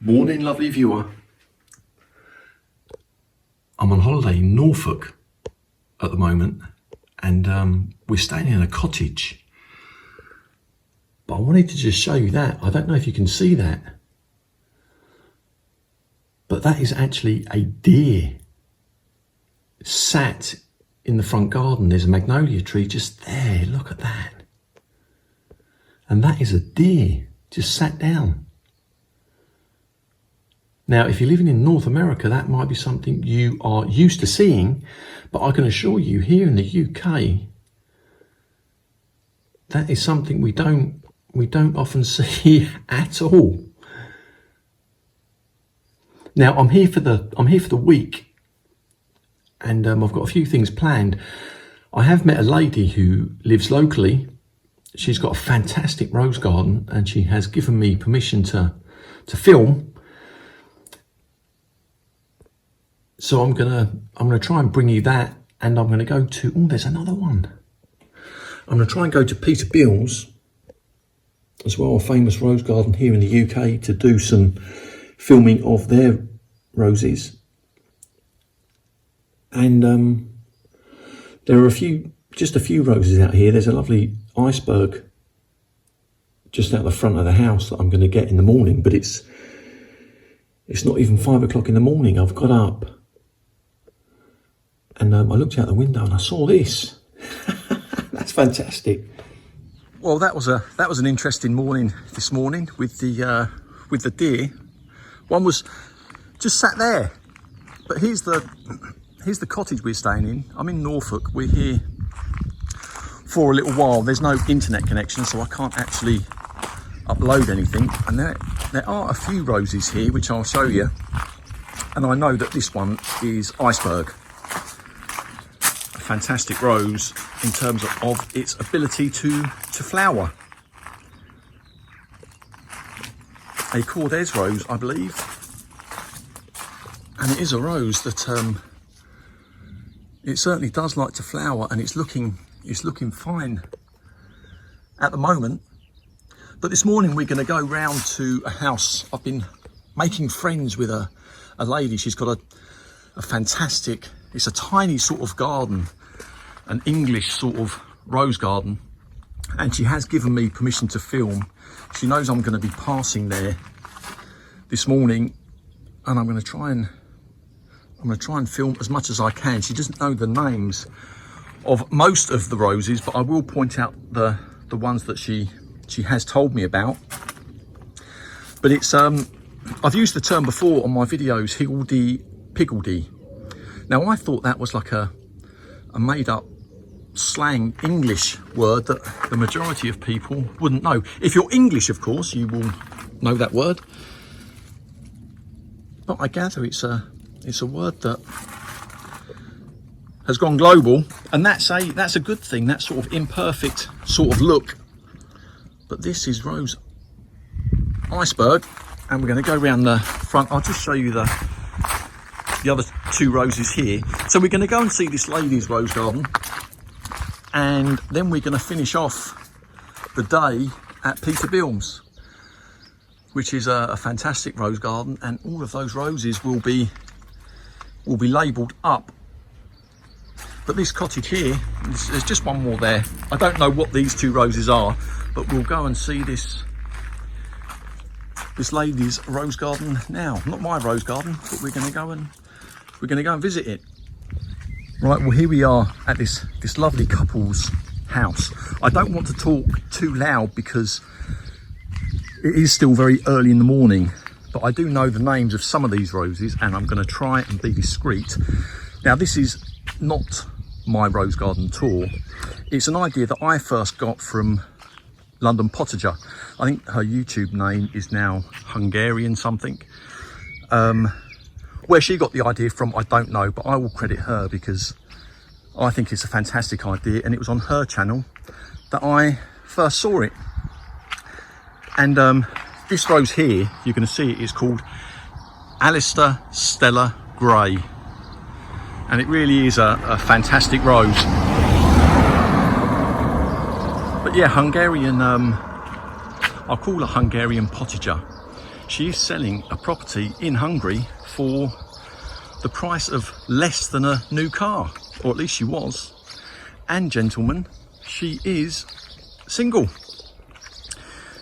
Morning, lovely viewer. I'm on holiday in Norfolk at the moment, and we're staying in a cottage. But I wanted to just show you that. I don't know if you can see that, but that is actually a deer sat in the front garden. There's a magnolia tree just there. Look at that. And that is a deer just sat down. Now, if you're living in North America, that might be something you are used to seeing, but I can assure you here in the UK, that is something we don't often see at all. Now, I'm here for the week, and I've got a few things planned. I have met a lady who lives locally. She's got a fantastic rose garden, and she has given me permission to film. So I'm gonna try and bring you that, and I'm gonna go to, oh, there's another one. I'm gonna try and go to Peter Beales as well, a famous rose garden here in the UK, to do some filming of their roses. And there are just a few roses out here. There's a lovely Iceberg just out the front of the house that I'm gonna get in the morning, but it's not even 5 o'clock in the morning. I've got up and I looked out the window and I saw this. That's fantastic. Well, that was an interesting morning this morning with the deer. One was just sat there. But here's the cottage we're staying in. I'm in Norfolk. We're here for a little while. There's no internet connection, so I can't actually upload anything. And there are a few roses here, which I'll show you. And I know that this one is Iceberg. A fantastic rose in terms of its ability to flower. A Cordes rose, I believe. And it is a rose that it certainly does like to flower, and it's looking fine at the moment. But this morning we're going to go round to a house. I've been making friends with a lady. She's got a fantastic, it's a tiny sort of garden, an English sort of rose garden. And she has given me permission to film. She knows I'm going to be passing there this morning, and I'm going to try and film as much as I can. She doesn't know the names of most of the roses, but I will point out the ones that she has told me about. But it's I've used the term before on my videos, higgledy-piggledy. Now, I thought that was like a made-up slang English word that the majority of people wouldn't know. If you're English, of course, you will know that word. But I gather it's a word that has gone global, and that's a good thing. That sort of imperfect sort of look. But this is Rose Iceberg, and we're going to go around the front. I'll just show you the other two roses here. So we're going to go and see this lady's rose garden, and then we're going to finish off the day at Peter Beales, which is a fantastic rose garden, and all of those roses will be labelled up. But this cottage here, there's just one more there. I don't know what these two roses are, but we'll go and see this lady's rose garden now. Not my rose garden, but we're going to go and visit it. Right, well, here we are at this lovely couple's house. I don't want to talk too loud because it is still very early in the morning, but I do know the names of some of these roses, and I'm going to try and be discreet. Now, this is not my rose garden tour. It's an idea that I first got from London Potager. I think her YouTube name is now Hungarian something. Where she got the idea from, I don't know, but I will credit her because I think it's a fantastic idea, and it was on her channel that I first saw it. And this rose here, you're going to see it, is called Alistair Stella Grey, and it really is a fantastic rose. But yeah, Hungarian, I'll call her Hungarian Potager. She is selling a property in Hungary for the price of less than a new car, or at least she was. And gentlemen, she is single.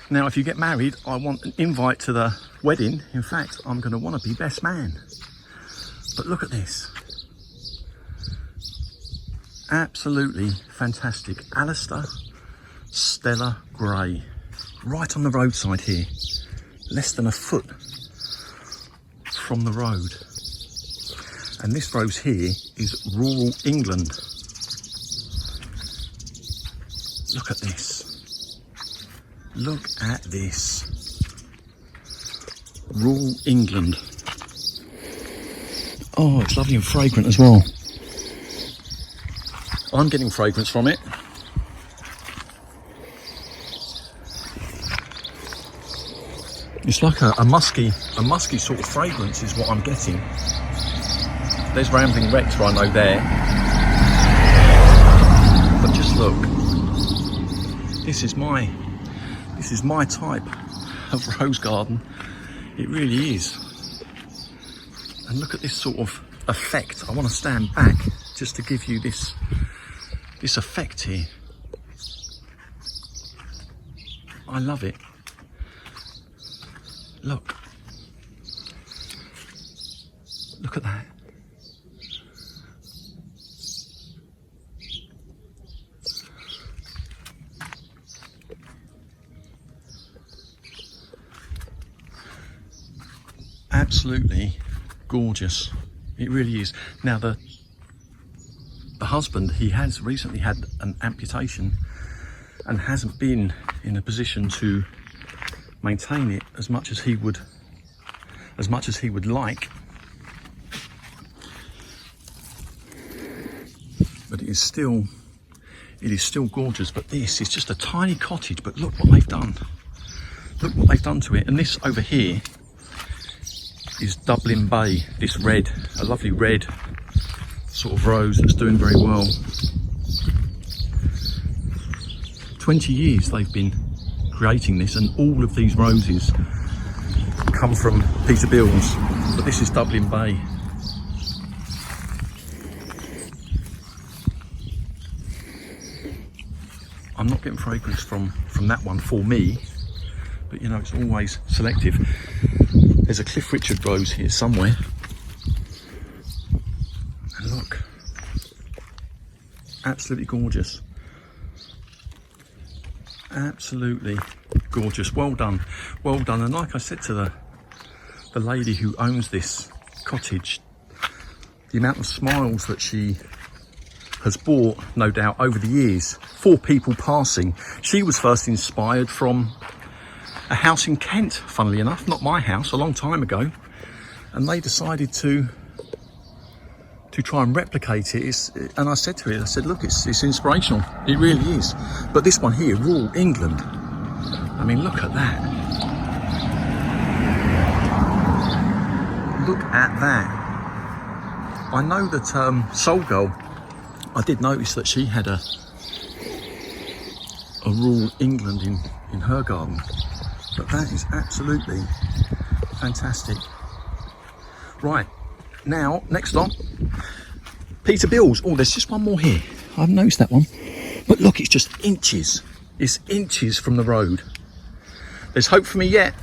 Now, if you get married, I want an invite to the wedding. In fact, I'm going to want to be best man. But look at this. Absolutely fantastic. Alistair Stella Grey. Right on the roadside here. Less than a foot from the road. And this rose here is rural England. Look at this. Look at this. Rural England. Oh, it's lovely and fragrant as well. I'm getting fragrance from it. It's like a musky sort of fragrance is what I'm getting. There's Rambling Rex right now there. But just look. This is my type of rose garden. It really is. And look at this sort of effect. I want to stand back just to give you this effect here. I love it. Look at that. Absolutely gorgeous. It really is. Now the husband, he has recently had an amputation and hasn't been in a position to maintain it as much as he would like. But it is still gorgeous. But this is just a tiny cottage, but look what they've done. Look what they've done to it. And this over here is Dublin Bay, this red, a lovely red sort of rose that's doing very well. 20 years they've been creating this, and all of these roses come from Peter Beales, but this is Dublin Bay. I'm not getting fragrance from that one for me, but you know, it's always selective. There's a Cliff Richard rose here somewhere, and look, absolutely gorgeous. Absolutely gorgeous. Well done, well done. And like I said to the lady who owns this cottage, the amount of smiles that she has brought, no doubt, over the years for people passing. She was first inspired from a house in Kent, funnily enough, not my house, a long time ago, and they decided to try and replicate it. And I said to her, I said, look, it's inspirational. It really is. But this one here, rural England. I mean, look at that. Look at that. I know that Soul Girl, I did notice that she had a rural England in her garden. But that is absolutely fantastic. Right. Now, next stop, Peter Beales. Oh, there's just one more here. I've noticed that one. But look, it's just inches. It's inches from the road. There's hope for me yet.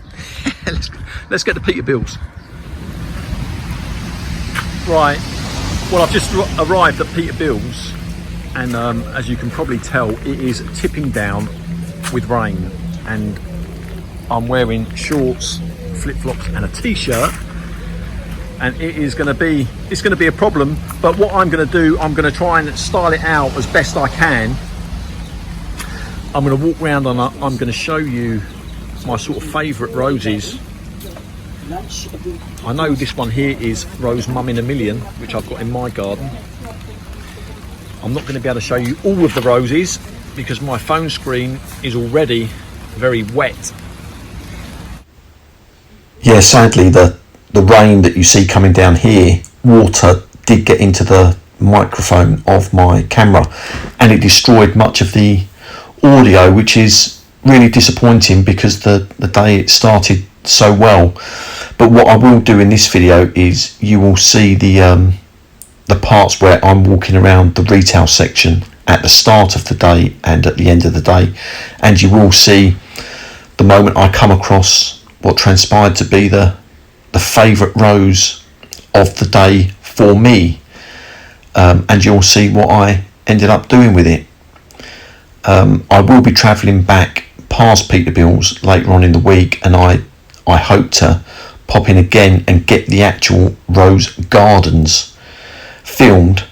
Let's get to Peter Beales. Right. Well, I've just arrived at Peter Beales, and as you can probably tell, it is tipping down with rain, and I'm wearing shorts, flip-flops, and a t-shirt. And it's going to be a problem, but what I'm going to do, I'm going to try and style it out as best I can. I'm going to walk around and I'm going to show you my sort of favourite roses. I know this one here is Rose Mum in a Million, which I've got in my garden. I'm not going to be able to show you all of the roses because my phone screen is already very wet. Yeah, sadly the rain that you see coming down here, water did get into the microphone of my camera and it destroyed much of the audio, which is really disappointing because the day it started so well. But what I will do in this video is you will see the parts where I'm walking around the retail section at the start of the day and at the end of the day, and you will see the moment I come across what transpired to be the favourite rose of the day for me, and you'll see what I ended up doing with it. I will be travelling back past Peter Beales later on in the week, and I hope to pop in again and get the actual rose gardens filmed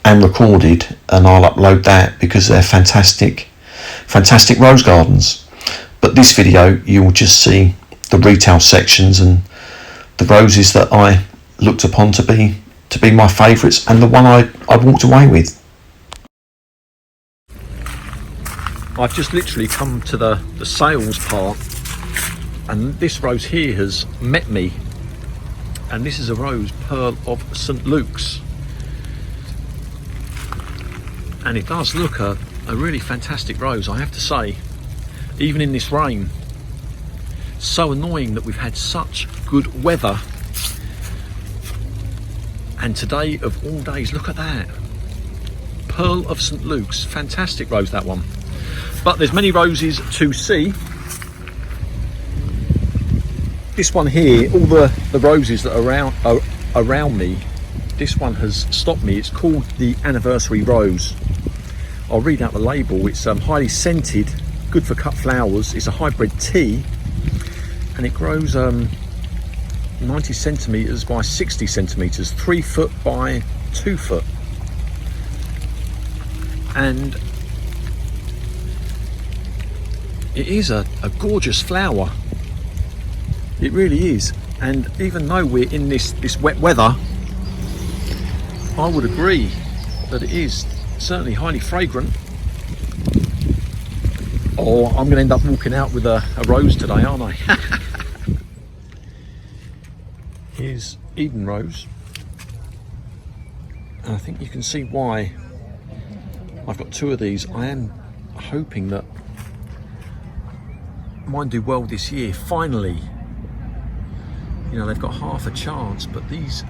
and recorded, and I'll upload that because they're fantastic rose gardens. But this video you'll just see the retail sections and the roses that I looked upon to be my favourites, and the one I walked away with. I've just literally come to the sales part, and this rose here has met me, and this is a rose, Pearl of St. Luke's, and it does look a really fantastic rose, I have to say, even in this rain. So annoying that we've had such good weather, and today of all days, look at that, Pearl of St. Luke's, fantastic rose, that one. But there's many roses to see. This one here, all the roses that are around me, this one has stopped me. It's called the Anniversary Rose. I'll read out the label. It's highly scented, good for cut flowers. It's a hybrid tea, and it grows 90 centimetres by 60 centimetres, 3 foot by 2 foot. And it is a gorgeous flower, it really is. And even though we're in this wet weather, I would agree that it is certainly highly fragrant. Oh, I'm going to end up walking out with a rose today, aren't I? Here's Eden Rose, and I think you can see why I've got 2 of these. I am hoping that mine do well this year, finally. You know, they've got half a chance, but these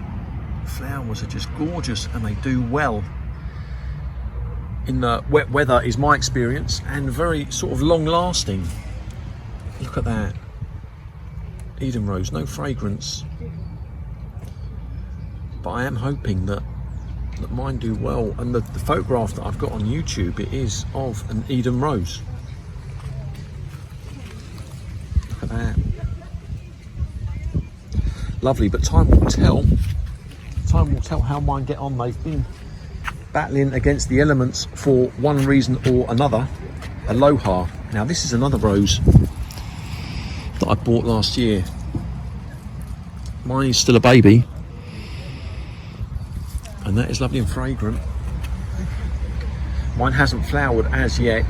flowers are just gorgeous and they do well in the wet weather, is my experience, and very sort of long lasting. Look at that, Eden Rose, no fragrance, but I am hoping that mine do well. And the photograph that I've got on YouTube, it is of an Eden Rose. Look at that, lovely. But time will tell how mine get on. They've been battling against the elements for one reason or another. Aloha. Now this is another rose that I bought last year. Mine is still a baby, and that is lovely and fragrant. Mine hasn't flowered as yet,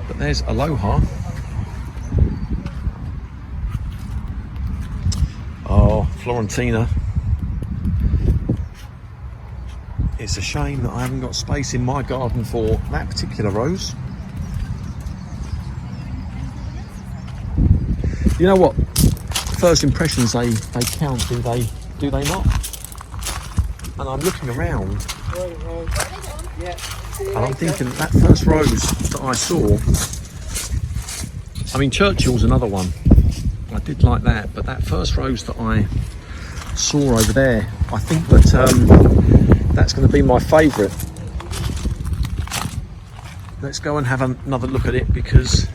but there's Aloha. Oh, Florentina. It's a shame that I haven't got space in my garden for that particular rose. You know what? First impressions, they count, do they not? And I'm looking around, and I'm thinking that first rose that I saw, I mean, Churchill's another one. I did like that, but that first rose that I saw over there, I think that that's going to be my favourite. Let's go and have another look at it, because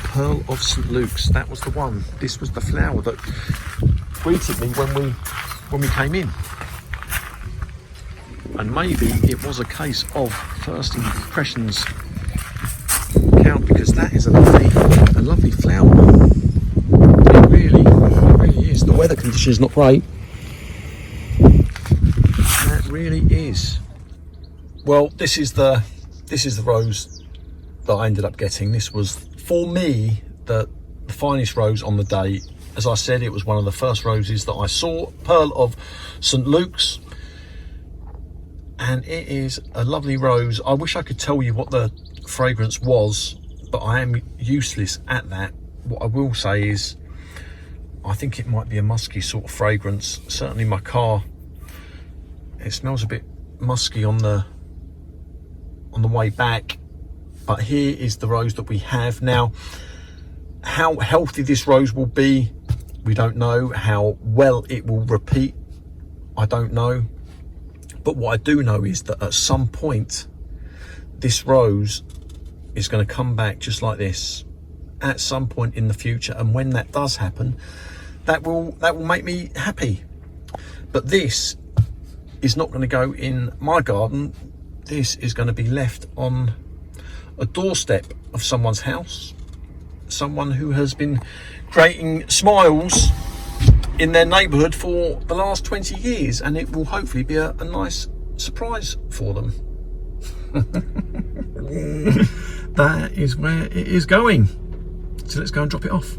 Pearl of St. Luke's, that was the one. This was the flower that greeted me when we came in. And maybe it was a case of first impressions count, because that is a lovely flower. It really is. The weather condition is not great. That really is. Well, this is the rose that I ended up getting. This was, for me, the finest rose on the day. As I said, it was one of the first roses that I saw, Pearl of St. Luke's. and it is a lovely rose. I wish I could tell you what the fragrance was, but I am useless at that. What I will say is I think it might be a musky sort of fragrance. Certainly my car, it smells a bit musky on the way back, but here is the rose that we have. Now, how healthy this rose will be, we don't know. How well it will repeat, I don't know. But what I do know is that at some point this rose is going to come back just like this at some point in the future, and when that does happen, that will make me happy. But this is not going to go in my garden. This is going to be left on a doorstep of someone's house, someone who has been creating smiles in their neighbourhood for the last 20 years, and it will hopefully be a nice surprise for them. That is where it is going. So let's go and drop it off.